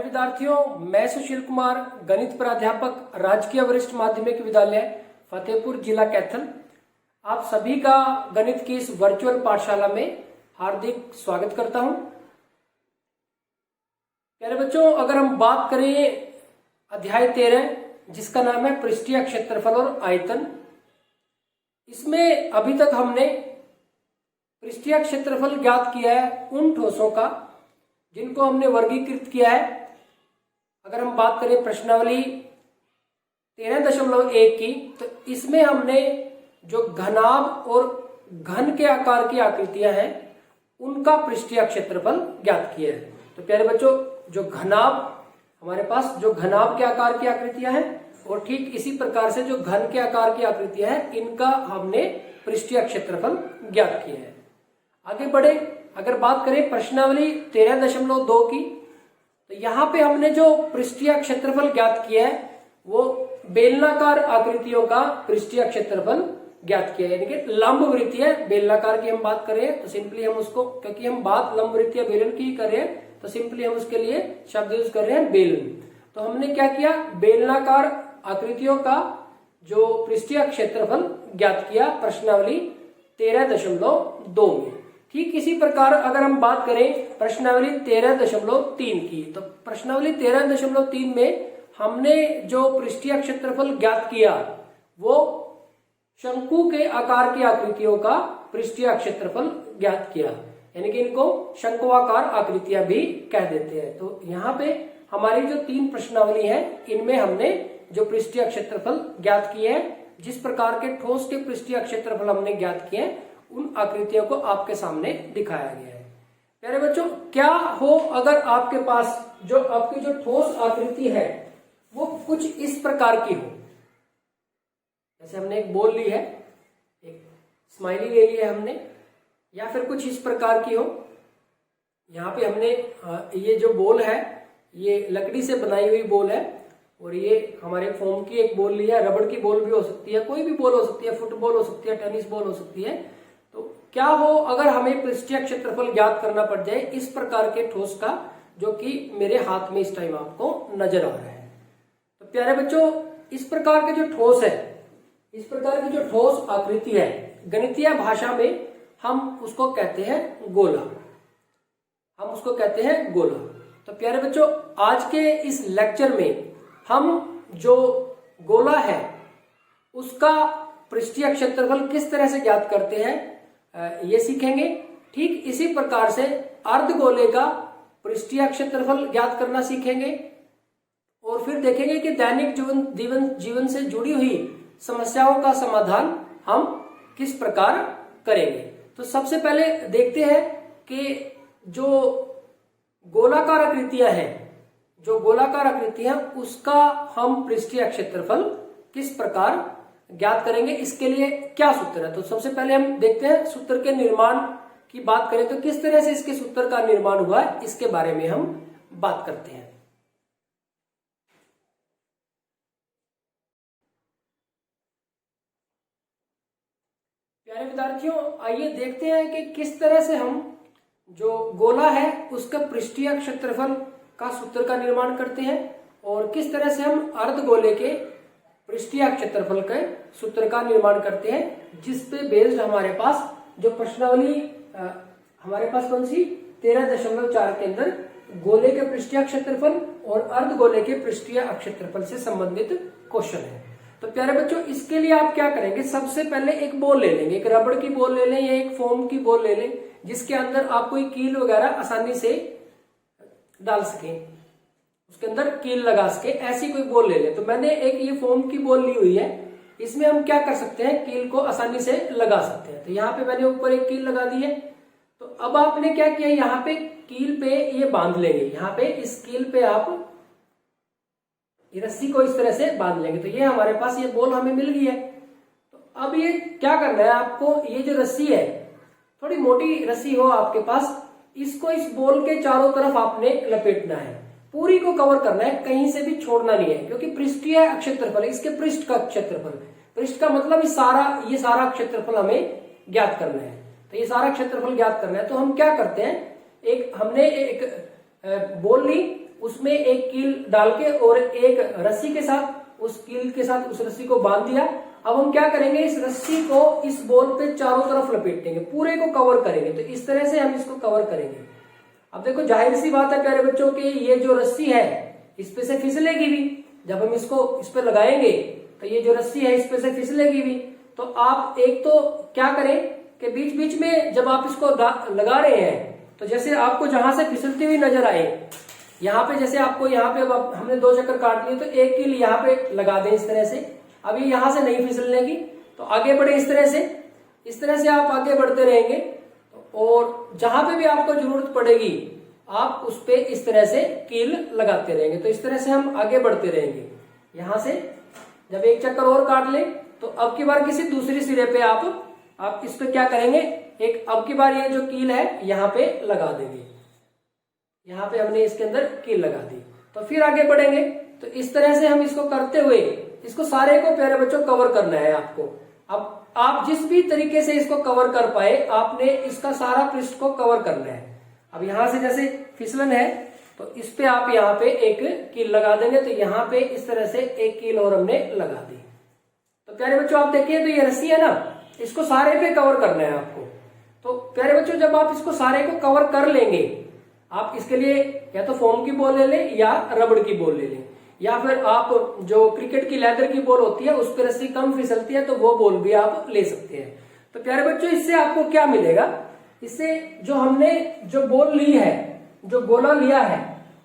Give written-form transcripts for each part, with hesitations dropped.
विद्यार्थियों, मैं सुशील कुमार, गणित प्राध्यापक, राजकीय वरिष्ठ माध्यमिक विद्यालय फतेहपुर, जिला कैथल। आप सभी का गणित की इस वर्चुअल पाठशाला में हार्दिक स्वागत करता हूं। प्यारे बच्चों, अगर हम बात करें अध्याय 13 जिसका नाम है पृष्ठीय क्षेत्रफल और आयतन, इसमें अभी तक हमने पृष्ठीय क्षेत्रफल ज्ञात किया है उन ठोसों का जिनको हमने वर्गीकृत किया है। अगर हम बात करें प्रश्नावली 13.1 की, तो इसमें हमने जो घनाभ और घन के आकार की आकृतियां हैं उनका पृष्ठीय क्षेत्रफल ज्ञात किया है। तो प्यारे बच्चों, जो घनाभ हमारे पास जो घनाभ के आकार की आकृतियां हैं और ठीक इसी प्रकार से जो घन के आकार की आकृतियां हैं, इनका हमने पृष्ठीय क्षेत्रफल ज्ञात किया है। आगे बढ़े, अगर बात करें प्रश्नावली 13.2 की, तो यहां पे हमने जो पृष्ठीय क्षेत्रफल ज्ञात किया है वो बेलनाकार आकृतियों का पृष्ठीय क्षेत्रफल ज्ञात किया है। यानी कि लंब वृत्तीय बेलनाकार की हम बात कर रहे हैं, तो सिंपली हम उसको, क्योंकि हम बात लंब वृत्तीय बेलन की कर रहे हैं, तो सिंपली हम उसके लिए शब्द यूज कर रहे हैं बेलन। तो हमने क्या किया, बेलनाकार आकृतियों का जो पृष्ठीय क्षेत्रफल ज्ञात किया प्रश्नावली 13.2 में। ठीक इसी प्रकार अगर हम बात करें प्रश्नावली 13.3 की, तो प्रश्नावली 13.3 में हमने जो पृष्ठीय क्षेत्रफल ज्ञात किया वो शंकु के आकार की आकृतियों का पृष्ठीय क्षेत्रफल ज्ञात किया, यानी कि इनको शंक्वाकार आकृतियां भी कह देते हैं। तो यहाँ पे हमारी जो 3 प्रश्नावली है इनमें हमने जो पृष्ठीय क्षेत्रफल ज्ञात किए हैं, जिस प्रकार के ठोस के पृष्ठीय क्षेत्रफल हमने ज्ञात किए हैं, उन आकृतियों को आपके सामने दिखाया गया है। प्यारे बच्चों, क्या हो अगर आपके पास जो आपकी जो ठोस आकृति है वो कुछ इस प्रकार की हो। जैसे हमने एक बॉल ली है, एक स्माइली ले लिया है हमने, या फिर कुछ इस प्रकार की हो। यहाँ पे हमने ये जो बॉल है ये लकड़ी से बनाई हुई बॉल है, और ये हमारे फोम की एक बॉल ली है। रबड़ की बॉल भी हो सकती है, कोई भी बॉल हो सकती है, फुटबॉल हो सकती है, टेनिस बॉल हो सकती है। तो क्या हो अगर हमें पृष्ठीय क्षेत्रफल ज्ञात करना पड़ जाए इस प्रकार के ठोस का, जो कि मेरे हाथ में इस टाइम आपको नजर आ रहा है। तो प्यारे बच्चों, इस प्रकार के जो ठोस है, इस प्रकार की जो ठोस आकृति है, गणितीय भाषा में हम उसको कहते हैं गोला। हम उसको कहते हैं गोला। तो प्यारे बच्चों, आज के इस लेक्चर में हम जो गोला है उसका पृष्ठीय क्षेत्रफल किस तरह से ज्ञात करते हैं ये सीखेंगे। ठीक इसी प्रकार से अर्धगोले का पृष्ठीय क्षेत्रफल ज्ञात करना सीखेंगे, और फिर देखेंगे कि दैनिक जीवन से जुड़ी हुई समस्याओं का समाधान हम किस प्रकार करेंगे। तो सबसे पहले देखते हैं कि जो गोलाकार आकृतियां हैं, जो गोलाकार आकृतियां, उसका हम पृष्ठीय क्षेत्रफल किस प्रकार ज्ञात करेंगे, इसके लिए क्या सूत्र है। तो सबसे पहले हम देखते हैं सूत्र के निर्माण की बात करें तो किस तरह से इसके सूत्र का निर्माण हुआ है, इसके बारे में हम बात करते हैं। प्यारे विद्यार्थियों, आइए देखते हैं कि किस तरह से हम जो गोला है उसका पृष्ठीय क्षेत्रफल का सूत्र का निर्माण करते हैं, और किस तरह से हम अर्धगोले के पृष्ठीय क्षेत्रफल के सूत्र का निर्माण करते हैं, जिस पे बेस्ड हमारे पास जो प्रश्नावली हमारे पास कौन सी 13.4 के अंदर गोले के पृष्ठीय क्षेत्रफल और अर्धगोले के पृष्ठीय क्षेत्रफल से संबंधित क्वेश्चन है। तो प्यारे बच्चों, इसके लिए आप क्या करेंगे, सबसे पहले एक बॉल ले लेंगे, एक रबड़ की बॉल ले लें या एक फोम की बॉल ले लें, जिसके अंदर आप कोई कील वगैरह आसानी से डाल सकें, उसके अंदर कील लगा सके, ऐसी कोई बॉल ले लें। तो मैंने एक ये फोम की बॉल ली हुई है, इसमें हम क्या कर सकते हैं, कील को आसानी से लगा सकते हैं। तो यहाँ पे मैंने ऊपर एक कील लगा दी है। तो अब आपने क्या किया, यहाँ पे कील पे ये बांध लेंगे, यहाँ पे इस कील पे आप ये रस्सी को इस तरह से बांध लेंगे। तो ये हमारे पास ये बॉल हमें मिल गई है। तो अब ये क्या करना है आपको, ये जो रस्सी है थोड़ी मोटी रस्सी हो आपके पास, इसको इस बॉल के चारों तरफ आपने लपेटना है, पूरी को कवर करना है, कहीं से भी छोड़ना नहीं है, क्योंकि पृष्ठीय क्षेत्रफल, इसके पृष्ठ का क्षेत्रफल, पृष्ठ का मतलब ये सारा क्षेत्रफल हमें ज्ञात करना है। तो ये सारा क्षेत्रफल ज्ञात करना है। तो हम क्या करते हैं, हमने एक बॉल ली, उसमें एक कील डाल के और एक रस्सी के साथ उस कील के साथ उस रस्सी को बांध दिया। अब हम क्या करेंगे, इस रस्सी को इस बॉल पे चारों तरफ लपेटेंगे, पूरे को कवर करेंगे। तो इस तरह से हम इसको कवर करेंगे। अब देखो जाहिर सी बात है प्यारे बच्चों की, ये जो रस्सी है इस पे से फिसलेगी भी। जब हम इसको इस पे लगाएंगे तो ये जो रस्सी है इस पे से फिसलेगी भी। तो आप एक तो क्या करें कि बीच बीच में जब आप इसको लगा रहे हैं तो जैसे आपको जहां से फिसलती हुई नजर आए, यहाँ पे जैसे आपको यहाँ पे अब हमने 2 चक्कर काट लिए तो एक कील यहाँ पे लगा दें इस तरह से। अभी यहाँ से नहीं फिसलने की तो आगे बढ़े इस तरह से आप आगे बढ़ते रहेंगे। और जहां पे भी आपको जरूरत पड़ेगी आप उस पे इस तरह से कील लगाते रहेंगे। तो इस तरह से हम आगे बढ़ते रहेंगे। यहां से जब एक चक्कर और काट ले तो अब की बार किसी दूसरी सिरे पे आप इस पे क्या करेंगे, एक अब की बार ये जो कील है यहाँ पे लगा देंगे। यहाँ पे हमने इसके अंदर कील लगा दी। तो फिर आगे बढ़ेंगे। तो इस तरह से हम इसको करते हुए इसको सारे को प्यारे बच्चों कवर करना है आपको। अब आप जिस भी तरीके से इसको कवर कर पाए आपने इसका सारा पृष्ठ को कवर करना है। अब यहां से जैसे फिसलन है तो इस पे आप यहाँ पे एक कील लगा देंगे। तो यहाँ पे इस तरह से एक कील और हमने लगा दी। तो प्यारे बच्चों आप देखिए, तो ये रस्सी है ना, इसको सारे पे कवर करना है आपको। तो प्यारे बच्चों जब आप इसको सारे को कवर कर लेंगे, आप इसके लिए या तो फोम की बॉल ले लें या रबड़ की बॉल ले लें, या फिर आप जो क्रिकेट की लेदर की बॉल होती है उस पर रस्सी कम फिसलती है तो वो बॉल भी आप ले सकते हैं। तो प्यारे बच्चों इससे आपको क्या मिलेगा, इससे जो हमने जो बॉल ली है, जो गोला लिया है,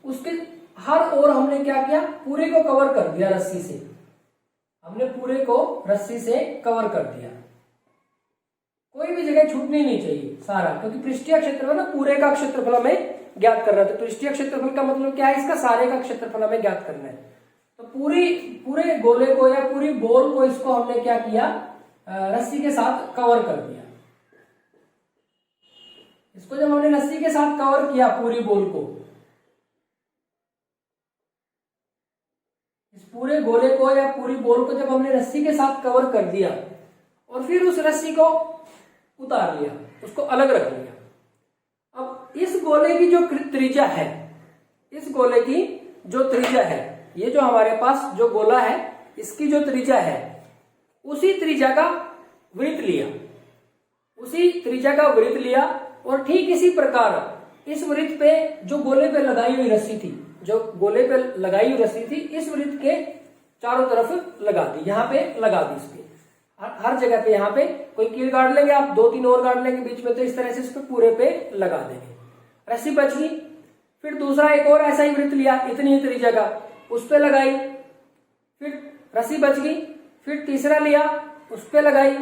उसके हर ओर हमने क्या किया, पूरे को कवर कर दिया रस्सी से। हमने पूरे को रस्सी से कवर कर दिया। कोई भी जगह छूटनी नहीं चाहिए सारा, क्योंकि पृष्ठीय क्षेत्रफल ना पूरे का क्षेत्रफल हमें ज्ञात करना है। तो पृष्ठीय क्षेत्रफल का मतलब क्या है, इसका सारे का क्षेत्रफल हमें ज्ञात करना है। तो पूरे गोले को या पूरी बॉल को इसको हमने क्या किया, रस्सी के साथ कवर कर दिया। इसको जब हमने रस्सी के साथ कवर किया पूरी बॉल को, इस पूरे गोले को या पूरी बॉल को जब हमने रस्सी के साथ कवर कर दिया और फिर उस रस्सी को उतार लिया, उसको अलग रख लिया। अब इस गोले की जो त्रिज्या है, इस गोले की जो त्रिज्या है, ये जो हमारे पास जो गोला है इसकी जो त्रिज्या है, उसी त्रिज्या का वृत्त लिया, उसी त्रिज्या का वृत्त लिया। और ठीक इसी प्रकार इस वृत्त पे जो गोले पे लगाई हुई रस्सी थी, जो गोले पे लगाई हुई रस्सी थी, इस वृत्त के चारों तरफ लगा दी, यहाँ पे लगा दी। इसके हर जगह पे यहाँ पे कोई कील गाड़ लेंगे आप, 2-3 और गाड़ लेंगे बीच में, तो इस तरह से इसको पूरे पे लगा देंगे। रस्सी बच गई। फिर दूसरा एक और ऐसा ही वृत्त लिया, इतनी त्रिज्या का, उस पे लगाई, फिर रस्सी बच गई। फिर तीसरा लिया, उस पे लगाई,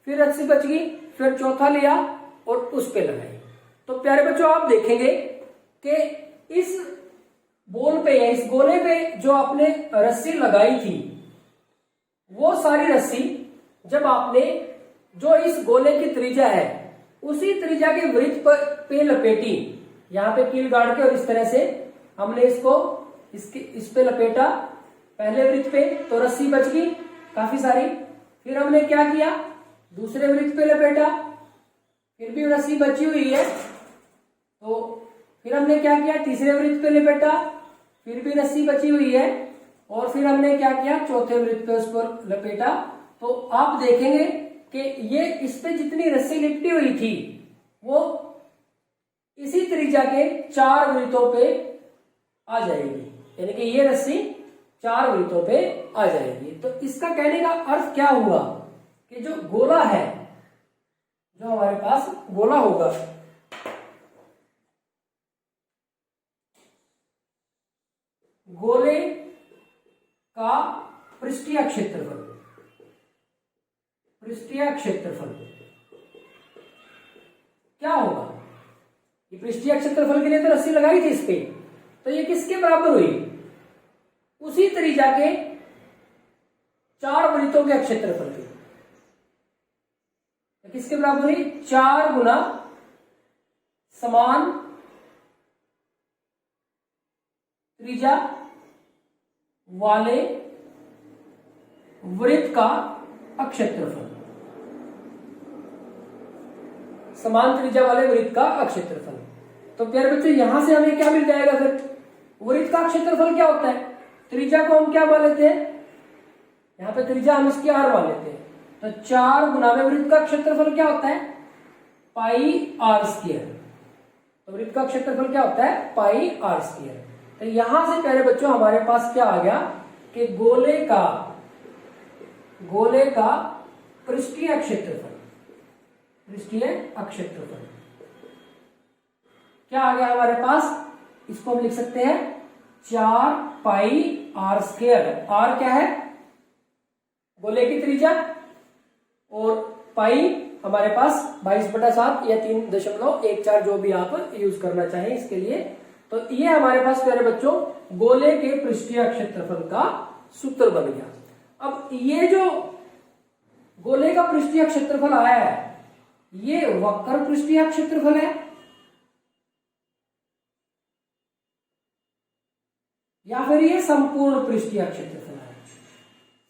फिर रस्सी बच गई, फिर चौथा लिया और उस पे लगाई। तो प्यारे बच्चों आप देखेंगे कि इस बॉल पे या इस गोले पे जो आपने रस्सी लगाई थी, वो सारी रस्सी जब आपने जो इस गोले की त्रिज्या है उसी त्रिज्या के वृत्त पे लपेटी, यहाँ पे कील गाड़ के, और इस तरह से हमने इसको इस पे लपेटा पहले वृत्त पे, तो रस्सी बच गई काफी सारी। फिर हमने क्या किया, दूसरे वृत्त पे लपेटा, फिर भी रस्सी बची हुई है, तो फिर हमने क्या किया, तीसरे वृत्त पे लपेटा, फिर भी रस्सी बची हुई है, और फिर हमने क्या किया, चौथे वृत्त पे उस पर लपेटा। तो आप देखेंगे कि ये इस पे जितनी रस्सी लिपटी हुई थी वो इसी त्रिज्या के 4 वृत्तों पे आ जाएगी, यानी कि ये रस्सी 4 वृत्तों पे आ जाएगी। तो इसका कहने का अर्थ क्या हुआ कि जो गोला है, जो हमारे पास गोला होगा, गोले का पृष्ठीय क्षेत्रफल, पृष्ठीय क्षेत्रफल क्या होगा, ये पृष्ठीय क्षेत्रफल के लिए तो रस्सी लगाई थी इस पे, तो ये किसके बराबर हुई, उसी त्रिज्या के 4 वृत्तों के क्षेत्रफल के। तो किसके बराबर हुई, 4 गुना समान त्रिज्या वाले वृत्त का क्षेत्रफल, समान त्रिज्या वाले वृत्त का क्षेत्रफल। तो प्यारे बच्चों यहां से हमें क्या मिल जाएगा, फिर वृत्त का क्षेत्रफल क्या होता है? त्रिज्या को हम क्या मान लेते हैं? यहाँ पे त्रिज्या हम इसकी r मान लेते हैं। तो 4 गुना में वृत्त का क्षेत्रफल क्या होता है? पाई r स्क्वायर। तो वृत्त का क्षेत्रफल क्या होता है? पाई r स्क्वायर। तो यहां से प्यारे बच्चों हमारे पास क्या आ गया कि गोले का पृष्ठीय क्षेत्रफल क्या आ गया हमारे पास? इसको हम लिख सकते हैं 4 पाई r स्क्वायर। r क्या है? गोले की त्रिज्या, और पाई हमारे पास 22/7 या 3.14 जो भी आप यूज करना चाहें इसके लिए। तो ये हमारे पास प्यारे बच्चों गोले के पृष्ठीय क्षेत्रफल का सूत्र बन गया। अब ये जो गोले का पृष्ठीय क्षेत्रफल आया है, ये वक्र पृष्ठीय क्षेत्रफल है या फिर ये संपूर्ण पृष्ठीय क्षेत्रफल है?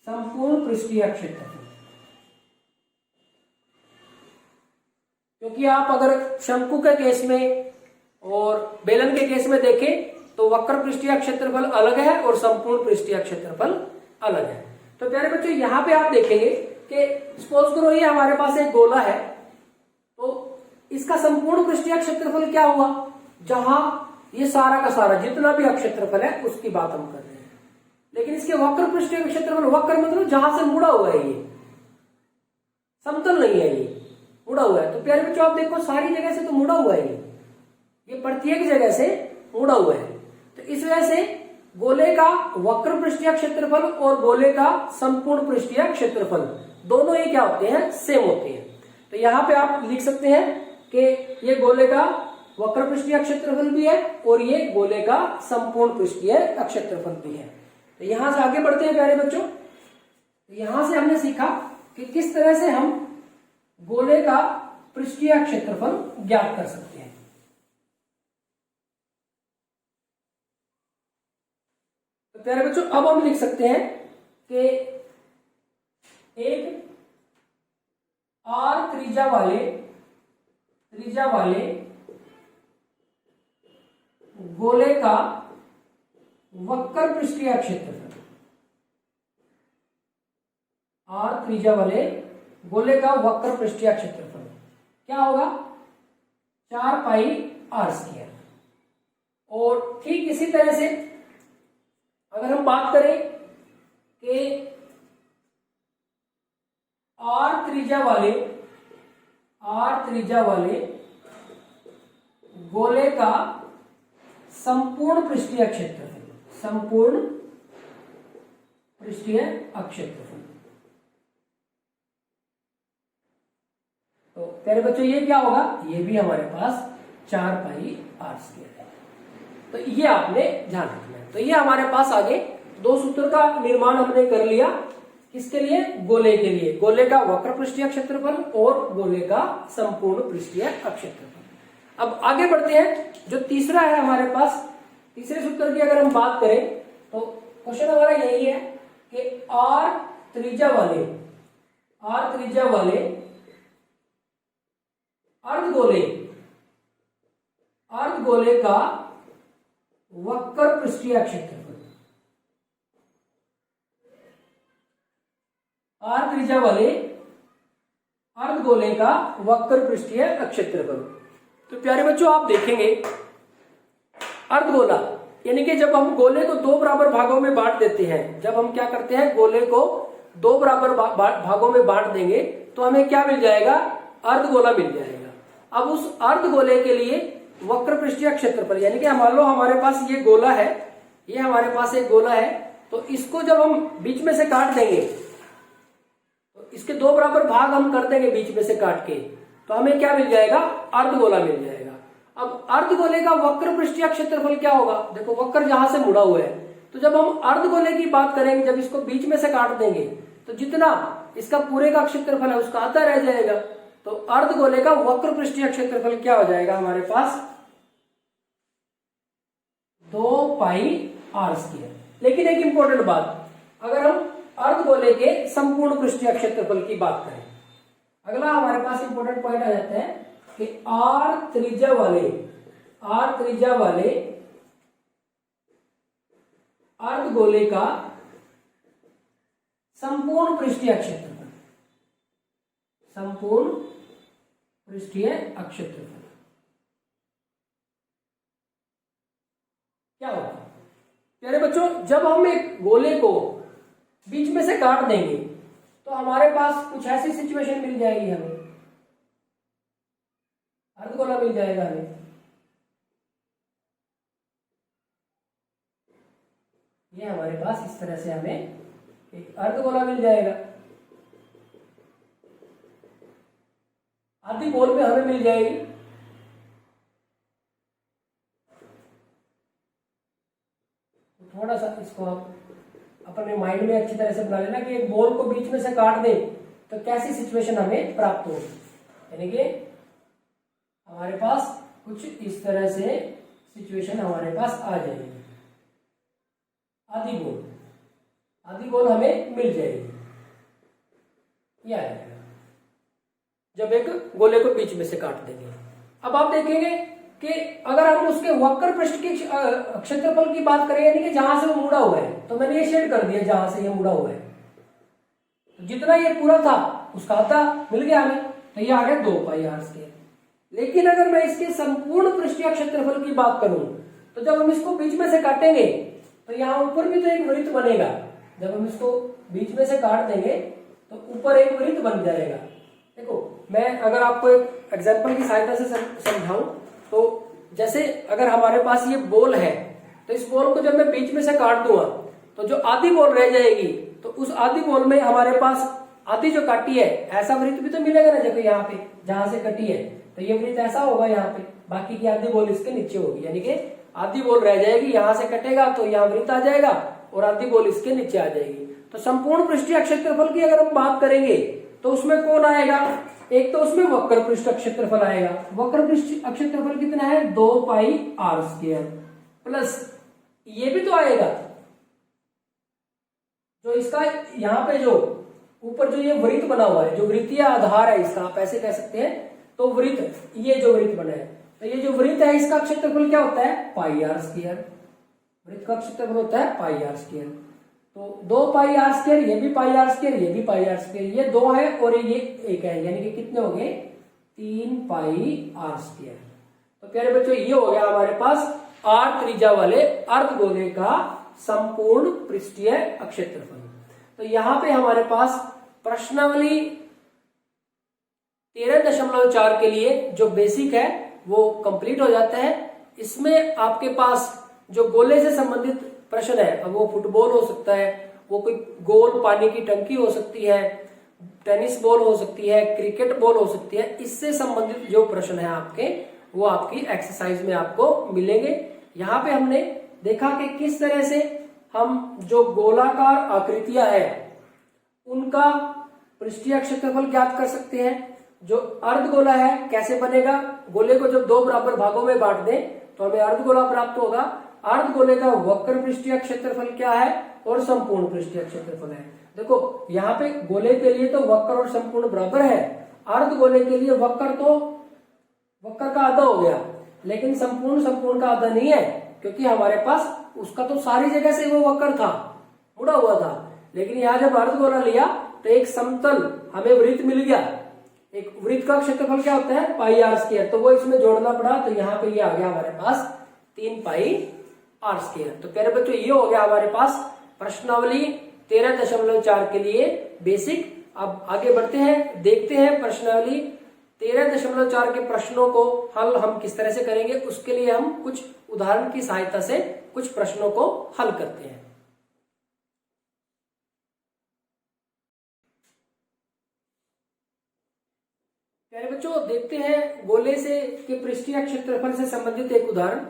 संपूर्ण पृष्ठीय क्षेत्रफल। क्योंकि आप अगर शंकु के केस में और बेलन के केस में देखें तो वक्र पृष्ठीय क्षेत्रफल अलग है और संपूर्ण पृष्ठीय क्षेत्रफल अलग है। तो प्यारे बच्चों यहाँ पे आप देखेंगे कि सपोज करो ये हमारे पास एक गोला है, तो इसका संपूर्ण पृष्ठीय क्षेत्रफल क्या हुआ? जहां ये सारा का सारा जितना भी क्षेत्रफल है उसकी बात हम कर रहे हैं। लेकिन इसके वक्र पृष्ठीय क्षेत्रफल, वक्र मतलब जहां से मुड़ा हुआ है, ये समतल नहीं है, ये मुड़ा हुआ है। तो प्यारे बच्चों आप देखो सारी जगह से तो मुड़ा हुआ है, ये प्रत्येक जगह से मुड़ा हुआ है। तो इस वजह से गोले का वक्र पृष्ठीय क्षेत्रफल और गोले का संपूर्ण पृष्ठीय क्षेत्रफल दोनों ही क्या होते हैं? सेम होते हैं। तो यहां पे आप लिख सकते हैं कि ये गोले का वक्र पृष्ठीय क्षेत्रफल भी है और ये गोले का संपूर्ण पृष्ठीय क्षेत्रफल भी है। तो यहां से आगे बढ़ते हैं प्यारे बच्चों। तो यहां से हमने सीखा कि किस तरह से हम गोले का पृष्ठीय क्षेत्रफल ज्ञात कर सकते हैं। तो प्यारे बच्चों अब हम लिख सकते हैं कि एक r त्रिज्या वाले गोले का वक्र पृष्ठीय क्षेत्रफल, r त्रिज्या वाले गोले का वक्र पृष्ठीय क्षेत्रफल क्या होगा? 4 पाई r स्क्वायर। और ठीक इसी तरह से अगर हम बात करें कि r त्रिज्या वाले गोले का संपूर्ण पृष्ठीय क्षेत्रफल, तो प्यारे बच्चों ये क्या होगा? ये भी हमारे पास 4 पाई r स्क्वायर है। तो ये आपने ध्यान रखना है। तो ये हमारे पास आगे दो सूत्र का निर्माण हमने कर लिया। किसके लिए? गोले के लिए। गोले का वक्र पृष्ठीय क्षेत्रफल और गोले का संपूर्ण पृष्ठीय क्षेत्रफल। अब आगे बढ़ते हैं। जो तीसरा है हमारे पास, तीसरे सूत्र की अगर हम बात करें तो क्वेश्चन हमारा यही है कि r त्रिज्या वाले अर्धगोले का वक्र पृष्ठीय क्षेत्रफल, r त्रिज्या वाले अर्धगोले का वक्र पृष्ठीय क्षेत्रफल। तो प्यारे बच्चों आप देखेंगे अर्धगोला यानी कि जब हम गोले को 2 बराबर भागों में बांट देते हैं, जब हम क्या करते हैं गोले को 2 बराबर भागों में बांट देंगे तो हमें क्या मिल जाएगा? अर्धगोला मिल जाएगा। अब उस अर्धगोले के लिए वक्र पृष्ठीय क्षेत्रफल यानी कि मान लो हमारे पास ये गोला है, ये हमारे पास एक गोला है, तो इसको जब हम बीच में से काट देंगे तो इसके 2 बराबर भाग हम कर देंगे बीच में से काट के, तो हमें क्या मिल जाएगा? अर्धगोला मिल जाएगा। अब अर्धगोले का वक्र पृष्ठीय क्षेत्रफल क्या होगा? देखो वक्र जहां से मुड़ा हुआ है, तो जब हम अर्धगोले की बात करेंगे, जब इसको बीच में से काट देंगे तो जितना इसका पूरे का क्षेत्रफल है उसका आधा रह जाएगा। तो अर्धगोले का वक्र पृष्ठीय क्षेत्रफल क्या हो जाएगा हमारे पास? 2 पाई r स्क्वायर। लेकिन एक इंपॉर्टेंट बात, अगर हम अर्धगोले के संपूर्ण पृष्ठीय क्षेत्रफल की बात करें, अगला हमारे पास इंपॉर्टेंट पॉइंट आ जाता है कि r त्रिज्या वाले अर्धगोले का संपूर्ण पृष्ठीय क्षेत्रफल, संपूर्ण पृष्ठीय क्षेत्रफल क्या होता है? प्यारे बच्चों, जब हम एक गोले को बीच में से काट देंगे तो हमारे पास कुछ ऐसी सिचुएशन मिल जाएगी, हमें अर्धगोला मिल जाएगा। हमें ये हमारे पास इस तरह से हमें एक अर्धगोला मिल जाएगा। आधी गोल में हमें मिल जाएगी थोड़ा सा इसको आप अपने माइंड में अच्छी तरह से बना लेना कि एक बॉल को बीच में से काट दे तो कैसी सिचुएशन हमें प्राप्त होगी। यानी कि हमारे पास कुछ इस तरह से सिचुएशन हमारे पास आ जाएगी। आधी गोल हमें मिल जाएगी, ये आ जाएगा जब एक गोले को बीच में से काट देंगे। अब आप देखेंगे कि अगर हम उसके वक्र पृष्ठ के क्षेत्रफल की बात करें, यानी कि जहां से वो मुड़ा हुआ है, तो मैंने ये शेड कर दिया जहां से ये मुड़ा हुआ है, तो जितना ये पूरा था उसका आधा मिल गया हमें, तो ये आ गया 2 पाई आर स्क्वायर। लेकिन अगर मैं इसके संपूर्ण पृष्ठीय क्षेत्रफल की बात करूं तो जब हम इसको बीच में से काटेंगे तो यहाँ ऊपर भी तो एक वृत्त बनेगा। जब हम इसको बीच में से काट देंगे तो ऊपर एक वृत्त बन जाएगा। देखो, मैं अगर आपको एक एग्जांपल की सहायता से समझाऊं तो जैसे अगर हमारे पास ये बॉल है तो इस बॉल को जब मैं बीच में से काट दूंगा तो जो आधी बॉल रह जाएगी तो उस आधी बॉल में हमारे पास आधी जो काटी है ऐसा वृत्त भी तो मिलेगा ना, जब यहाँ पे जहां से कटी है तो ये वृत्त ऐसा होगा यहाँ पे, बाकी की आधी बॉल इसके नीचे होगी। यानी कि आधी बॉल रह जाएगी, यहां से कटेगा तो यहाँ वृत्त आ जाएगा और आधी बॉल इसके नीचे आ जाएगी। तो संपूर्ण पृष्ठीय क्षेत्रफल की अगर हम बात करेंगे तो उसमें कौन आएगा? एक तो उसमें वक्र पृष्ठ क्षेत्रफल आएगा। वक्र पृष्ठ क्षेत्रफल कितना है? 2 पाई आर स्क्वायर प्लस ये भी तो आएगा जो इसका यहाँ पे जो ऊपर जो ये वृत्त बना हुआ है, जो वृत्तीय आधार है इसका, आप ऐसे कह सकते हैं। तो वृत्त, ये जो वृत्त बना है, तो ये जो वृत्त है इसका क्षेत्रफल क्या होता है? पाई आर स्क्वायर। वृत्त का क्षेत्रफल होता है पाई आर स्क्वायर। तो 2 पाई आर स्क्वायर, ये भी पाई आर स्क्वायर, ये भी पाई आर स्क्वायर, ये 2 है और ये 1 है, यानी कि कितने हो गए? 3 पाई आर स्क्वायर। तो प्यारे बच्चों, ये हो गया हमारे पास आर त्रिज्या वाले अर्धगोले का संपूर्ण पृष्ठीय क्षेत्रफल। तो यहां पे हमारे पास प्रश्नावली 13.4 के लिए जो बेसिक है वो कंप्लीट हो जाता है। इसमें आपके पास जो गोले से संबंधित प्रश्न है, अब वो फुटबॉल हो सकता है, वो कोई गोल पानी की टंकी हो सकती है, टेनिस बॉल हो सकती है, क्रिकेट बॉल हो सकती है, इससे संबंधित जो प्रश्न है आपके, वो आपकी एक्सरसाइज में आपको मिलेंगे। यहाँ पे हमने देखा कि किस तरह से हम जो गोलाकार आकृतियां हैं उनका पृष्ठीय क्षेत्रफल ज्ञात कर सकते हैं। जो अर्धगोला है कैसे बनेगा? गोले को जब 2 बराबर भागों में बांट दें तो हमें अर्धगोला प्राप्त होगा। अर्धगोले का वक्र पृष्ठीय क्षेत्रफल क्या है और संपूर्ण पृष्ठीय क्षेत्रफल है। देखो, यहाँ पे गोले के लिए तो वक्र और संपूर्ण बराबर है, अर्धगोले के लिए वक्र का आधा हो गया, लेकिन संपूर्ण का आधा नहीं है, क्योंकि हमारे पास उसका तो सारी जगह से वो वक्र था, मुड़ा हुआ था। लेकिन यहाँ जब अर्धगोला लिया तो एक समतल हमें वृत्त मिल गया। एक वृत्त का क्षेत्रफल क्या होता है? पाई आर स्क्वायर, तो वो इसमें जोड़ना पड़ा, तो यहाँ पे ये आ गया हमारे पास 3 पाई आर स्क्वायर। तो प्यारे बच्चों, ये हो गया हमारे पास प्रश्नावली 13.4 के लिए बेसिक। अब आगे बढ़ते हैं, देखते हैं प्रश्नावली 13.4 के प्रश्नों को हल हम किस तरह से करेंगे। उसके लिए हम कुछ उदाहरण की सहायता से कुछ प्रश्नों को हल करते हैं। प्यारे बच्चों, देखते हैं गोले से के पृष्ठीय क्षेत्रफल से संबंधित एक उदाहरण।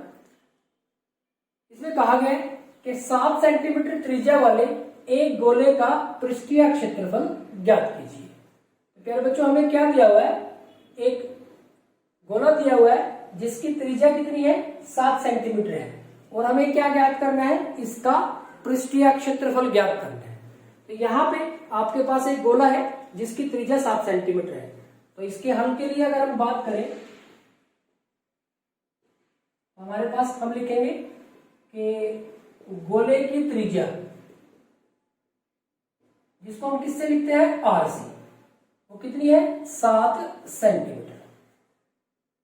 इसमें कहा गया है कि 7 सेंटीमीटर त्रिज्या वाले एक गोले का पृष्ठीय क्षेत्रफल ज्ञात कीजिए। प्यारे बच्चों, हमें क्या दिया हुआ है? एक गोला दिया हुआ है जिसकी त्रिज्या कितनी है? 7 सेंटीमीटर है, और हमें क्या ज्ञात करना है? इसका पृष्ठीय क्षेत्रफल ज्ञात करना है। तो यहाँ पे आपके पास एक गोला है जिसकी त्रिज्या 7 सेंटीमीटर है। तो इसके हल के लिए अगर हम बात करें, हमारे पास हम लिखेंगे कि गोले की त्रिज्या, जिसको हम किससे लिखते हैं, आर से, वो कितनी है, 7 सेंटीमीटर।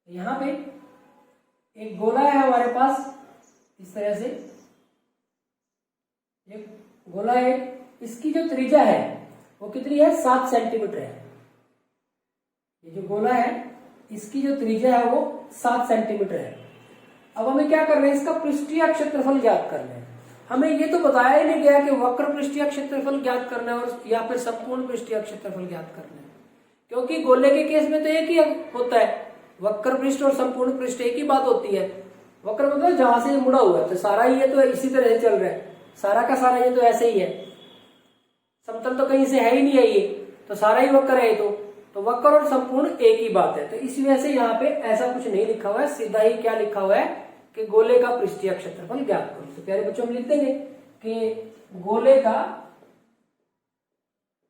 यहां पे एक गोला है हमारे पास, इस तरह से एक गोला है, इसकी जो त्रिज्या है वो कितनी है, 7 सेंटीमीटर है। ये जो गोला है इसकी जो त्रिज्या है वो 7 सेंटीमीटर है। अब हमें क्या करना है, इसका पृष्ठीय क्षेत्रफल ज्ञात करना है। हमें ये तो बताया ही नहीं गया कि वक्र पृष्ठीय क्षेत्रफल ज्ञात करना है और या फिर संपूर्ण पृष्ठीय क्षेत्रफल ज्ञात करना है, क्योंकि गोले के केस में तो एक ही होता है, वक्र पृष्ठ और संपूर्ण पृष्ठ एक ही बात होती है। वक्र मतलब जहां से मुड़ा हुआ है, तो सारा ये तो इसी तरह से चल रहा है, सारा का सारा ये तो ऐसे ही है, समतल तो कहीं से है ही नहीं है, ये तो सारा ही वक्र है। तो वक्र और संपूर्ण एक ही बात है। तो इस वजह से यहाँ पे ऐसा कुछ नहीं लिखा हुआ है, सीधा ही क्या लिखा हुआ है कि गोले का पृष्ठीय क्षेत्रफल ज्ञात करो। तो प्यारे बच्चों हम लिख देंगे कि गोले का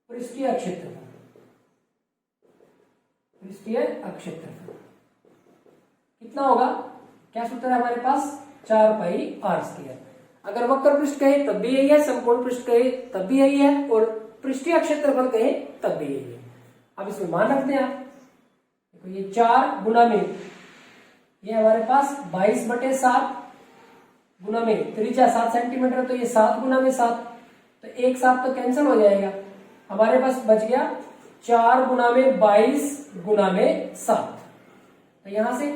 पृष्ठीय क्षेत्रफल, पृष्ठीय क्षेत्रफल कितना होगा, क्या सूत्र है हमारे पास, 4 पाई आर स्क्वायर। अगर वक्र पृष्ठ कहे तब भी यही है, संपूर्ण पृष्ठ कहे तब भी यही है, और पृष्ठीय क्षेत्रफल कहे तब भी यही है। अब इसमें मान रखते हैं आप, देखो ये 4 गुना में ये हमारे पास 22/7 गुना में त्रिज्या 7 सेंटीमीटर, तो ये 7 गुना में 7, तो एक 7 तो कैंसिल हो जाएगा, हमारे पास बच गया 4 गुना में 22 गुना में 7। तो यहां से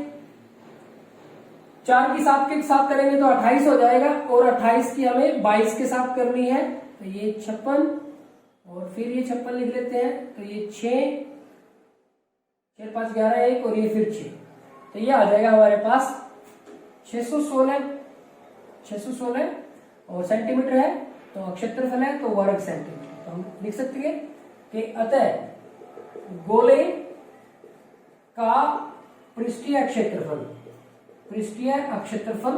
4 की 7 के साथ करेंगे तो 28 हो जाएगा, और 28 की हमें 22 के साथ करनी है, तो ये 56, और फिर ये 56 लिख लेते हैं, तो ये 6, 4 5 11 1, और ये फिर 6, तो ये आ जाएगा हमारे पास 616 और सेंटीमीटर है, तो क्षेत्रफल है तो वर्ग सेंटीमीटर। तो हम लिख सकते हैं कि अतः गोले का पृष्ठीय क्षेत्रफल, पृष्ठीय क्षेत्रफल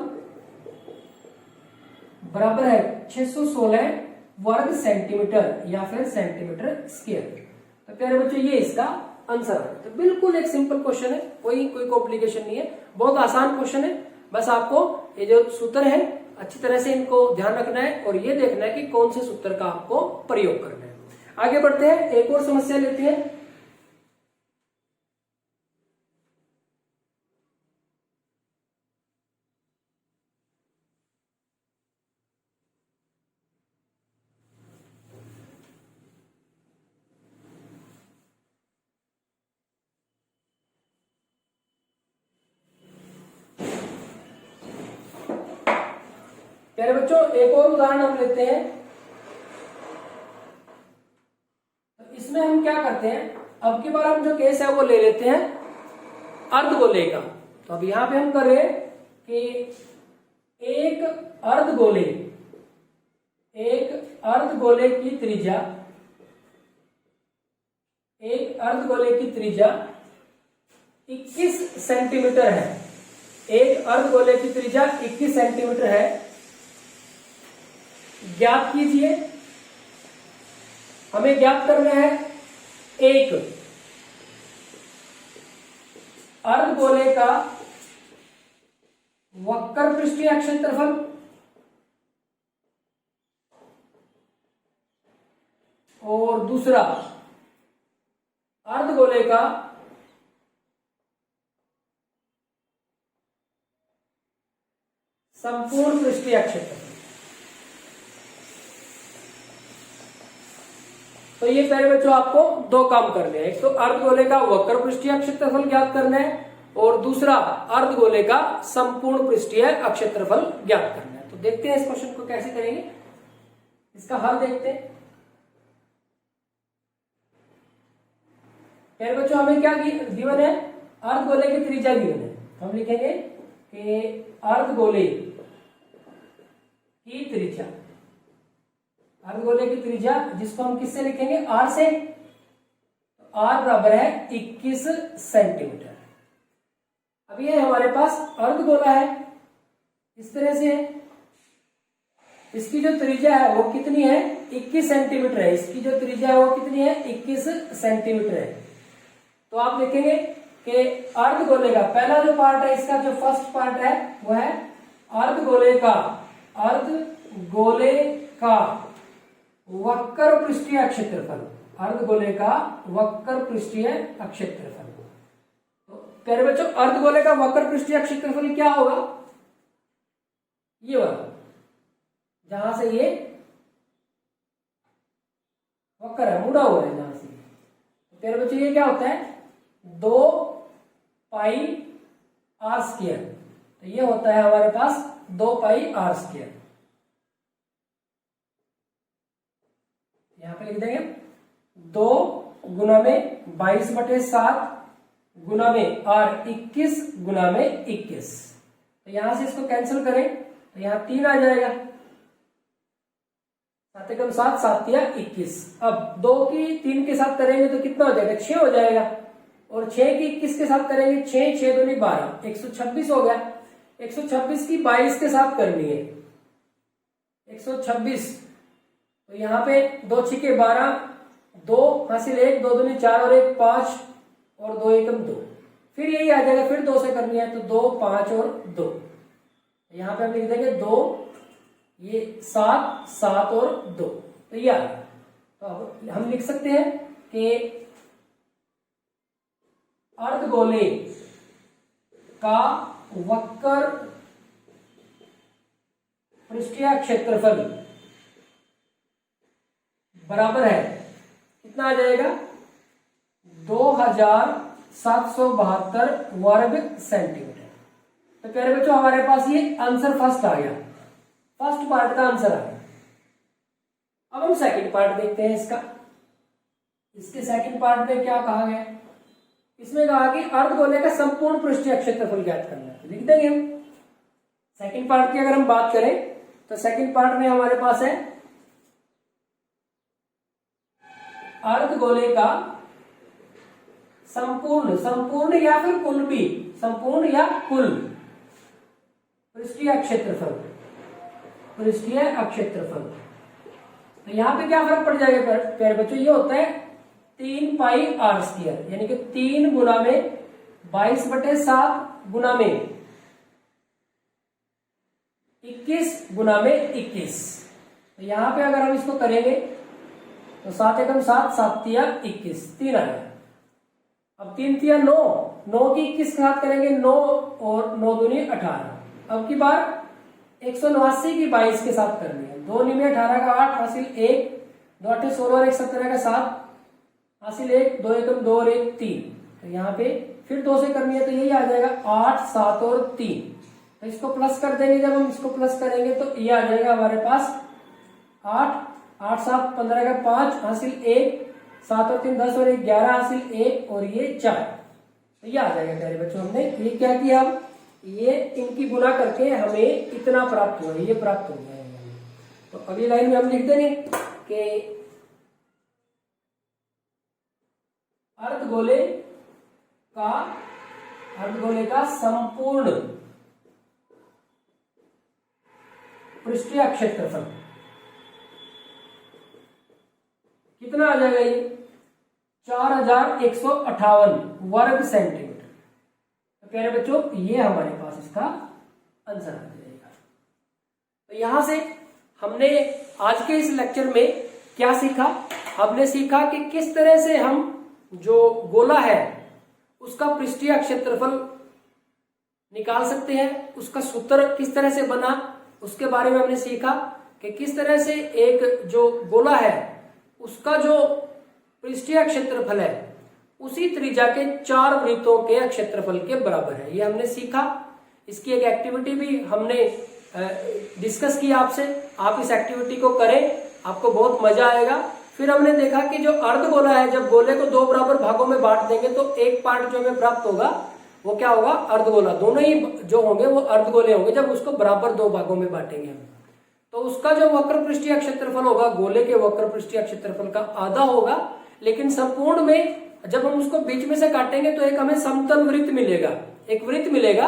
बराबर है 616 वर्ग सेंटीमीटर या फिर सेंटीमीटर स्क्वायर। तो प्यारे बच्चों ये इसका आंसर है। तो बिल्कुल एक सिंपल क्वेश्चन है, कोई कॉम्प्लिकेशन नहीं है, बहुत आसान क्वेश्चन है। बस आपको ये जो सूत्र है अच्छी तरह से इनको ध्यान रखना है और ये देखना है कि कौन से सूत्र का आपको प्रयोग करना है। आगे बढ़ते हैं, एक और समस्या लेते हैं। प्यारे बच्चों एक और उदाहरण हम लेते हैं। तो इसमें हम क्या करते हैं, अब की बार हम जो केस है वो ले लेते हैं अर्धगोले का। तो अब यहां पे हम कर रहे हैं कि एक अर्धगोले की त्रिज्या, एक अर्धगोले की त्रिज्या 21 सेंटीमीटर है। एक अर्धगोले की त्रिज्या 21 सेंटीमीटर है। ज्ञात कीजिए, हमें ज्ञात करना है एक अर्धगोले का वक्र पृष्ठीय क्षेत्रफल और दूसरा अर्धगोले का संपूर्ण पृष्ठीय क्षेत्रफल। तो ये प्यारे बच्चों आपको दो काम करने हैं, एक तो अर्धगोले का वक्र पृष्ठीय क्षेत्रफल ज्ञात करना है और दूसरा अर्धगोले का संपूर्ण पृष्ठीय क्षेत्रफल ज्ञात करना है। तो देखते हैं इस क्वेश्चन को कैसे करेंगे, इसका हल देखते हैं। प्यारे बच्चों हमें क्या गिवन है, अर्धगोले की त्रिज्या गिवन है। हम लिखेंगे कि अर्धगोले की त्रिज्या, अर्धगोले की त्रिज्या जिसको हम किससे लिखेंगे, आर से। तो आर बराबर है 21 सेंटीमीटर। अब ये हमारे पास अर्धगोला है, इस तरह से है। इसकी जो त्रिज्या है वो कितनी है, 21 सेंटीमीटर है। इसकी जो त्रिज्या है वो कितनी है, 21 सेंटीमीटर है। तो आप देखेंगे कि अर्धगोले का पहला जो पार्ट है, इसका जो फर्स्ट पार्ट है वो है अर्धगोले का गोले का वक्र पृष्ठीय क्षेत्रफल, अर्धगोले का वक्र पृष्ठीय क्षेत्रफल। तो प्यारे बच्चों, अर्धगोले का वक्र पृष्ठीय क्षेत्रफल क्या होगा? ये वाला, जहां से ये वक्र है, मुड़ा हुआ है जहां से। तो प्यारे बच्चों, ये क्या होता है? 2 पाई आर स्क्वायर। तो ये होता है हमारे पास 2 पाई आर स्क्वायर। यहां पे लिख देंगे 2 गुना में 22/7 गुना में और 21 गुना में 21। तो यहां से इसको कैंसिल करें तो यहां 3 आ जाएगा, 7 एकम 7, 7 या 21। अब 2 की 3 के साथ करेंगे तो कितना हो जाएगा? 6 हो जाएगा। और 6 की 21 के साथ करेंगे, 6 6 दूनी 12, 126 हो गया। 126 की 22 के साथ करनी है, 126। तो यहाँ पे 2 6 12, 2 हासिल 1, 2 दूनी 4 और 1 5 और 2 एकम 2। फिर यही आ जाएगा, फिर 2 से करनी है तो 2 5 और 2। यहाँ पे हम लिख देंगे 2, ये 7 7 और 2। तो ये आ गया। तो अब हम लिख सकते हैं कि अर्धगोले का वक्र पृष्ठीय क्षेत्रफल बराबर है, कितना आ जाएगा? 2772 वर्ग सेंटीमीटर। तो प्यारे बच्चों, हमारे पास ये आंसर फर्स्ट आ गया, फर्स्ट पार्ट का आंसर आ गया। अब हम सेकंड पार्ट देखते हैं इसका। इसके सेकंड पार्ट में क्या कहा गया? इसमें कहा कि अर्धगोले का संपूर्ण पृष्ठीय क्षेत्रफल ज्ञात करना है। लिख देंगे हम सेकंड पार्ट की। अगर हम बात करें तो सेकंड पार्ट में हमारे पास है अर्धगोले का संपूर्ण या फिर कुल भी, संपूर्ण या कुल पृष्ठीय क्षेत्रफल, पृष्ठीय क्षेत्रफल। तो यहां पे क्या फर्क पड़ जाएगा प्यारे बच्चों? ये होता है 3 पाई आर स्क्वायर, यानी कि 3 गुना में 22/7 गुना में 21 गुना में 21। तो यहां पे अगर हम इसको करेंगे तो 7 एकम 7, 7 तिया 21, 3 आएगा। अब 3 तिया 9, 9 की 21 के साथ करेंगे 9 और 9 दूनी 18। अब की बार 189 की 22 के साथ करनी है, 2 में 18 का 8 हासिल 1, 2 8 16 और 1 17 का 7 हासिल 1, 2 एकम 2 और 1 3। तो यहाँ पे फिर 2 से करनी है तो यही आ जाएगा 8 7 और 3। तो इसको प्लस कर देंगे, जब हम इसको प्लस करेंगे तो ये आ जाएगा हमारे पास 8 8 7 15 का 5 हासिल 1, 7 और 3 10 और 1 11 हासिल 1 और ये 4। तो ये आ जाएगा प्यारे बच्चों। हमने ये क्या किया? अब ये इनकी गुना करके हमें इतना प्राप्त हुआ, ये प्राप्त हो गया है। तो अगली लाइन में हम लिख देंगे कि अर्धगोले का संपूर्ण पृष्ठीय क्षेत्रफल कितना आ जाएगा? ये 4158 वर्ग सेंटीमीटर। तो प्यारे बच्चों, ये हमारे पास इसका आंसर आ जाएगा। तो यहां से हमने आज के इस लेक्चर में क्या सीखा? हमने सीखा कि किस तरह से हम जो गोला है उसका पृष्ठीय क्षेत्रफल निकाल सकते हैं, उसका सूत्र किस तरह से बना उसके बारे में हमने सीखा कि किस तरह से एक जो गोला है उसका जो पृष्ठीय क्षेत्रफल है उसी त्रिज्या के 4 वृत्तों के क्षेत्रफल के बराबर है, ये हमने सीखा। इसकी एक एक्टिविटी भी हमने डिस्कस की आपसे। आप इस एक्टिविटी को करें, आपको बहुत मजा आएगा। फिर हमने देखा कि जो अर्धगोला है, जब गोले को 2 बराबर भागों में बांट देंगे तो एक पार्ट जो हमें प्राप्त होगा वो क्या होगा? अर्धगोला। दोनों ही जो होंगे वो अर्धगोले होंगे जब उसको बराबर 2 भागों में बांटेंगे हम। तो उसका जो वक्र पृष्ठीय क्षेत्रफल होगा गोले के वक्र पृष्ठीय क्षेत्रफल का आधा होगा। लेकिन संपूर्ण में जब हम उसको बीच में से काटेंगे तो एक हमें समतल वृत्त मिलेगा, एक वृत्त मिलेगा।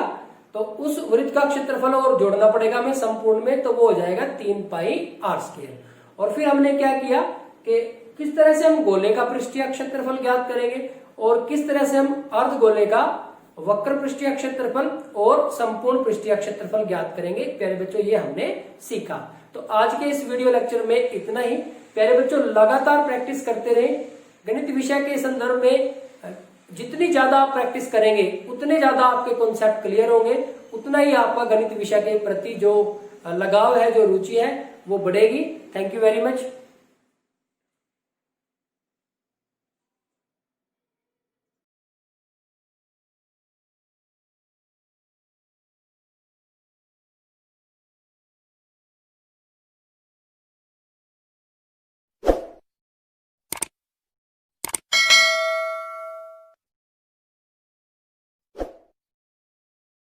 तो उस वृत्त का क्षेत्रफल और जोड़ना पड़ेगा हमें संपूर्ण में, तो वो हो जाएगा 3 पाई आर स्क्वायर। और फिर हमने क्या किया कि किस तरह से हम गोले का पृष्ठीय क्षेत्रफल ज्ञात करेंगे और किस तरह से हम अर्धगोले का वक्र पृष्ठीय क्षेत्रफल और संपूर्ण पृष्ठीय क्षेत्रफल ज्ञात करेंगे। प्यारे बच्चों, ये हमने सीखा। तो आज के इस वीडियो लेक्चर में इतना ही। प्यारे बच्चों, लगातार प्रैक्टिस करते रहें। गणित विषय के संदर्भ में जितनी ज्यादा आप प्रैक्टिस करेंगे उतने ज्यादा आपके कॉन्सेप्ट क्लियर होंगे, उतना ही आपका गणित विषय के प्रति जो लगाव है, जो रुचि है, वो बढ़ेगी। Thank you very much.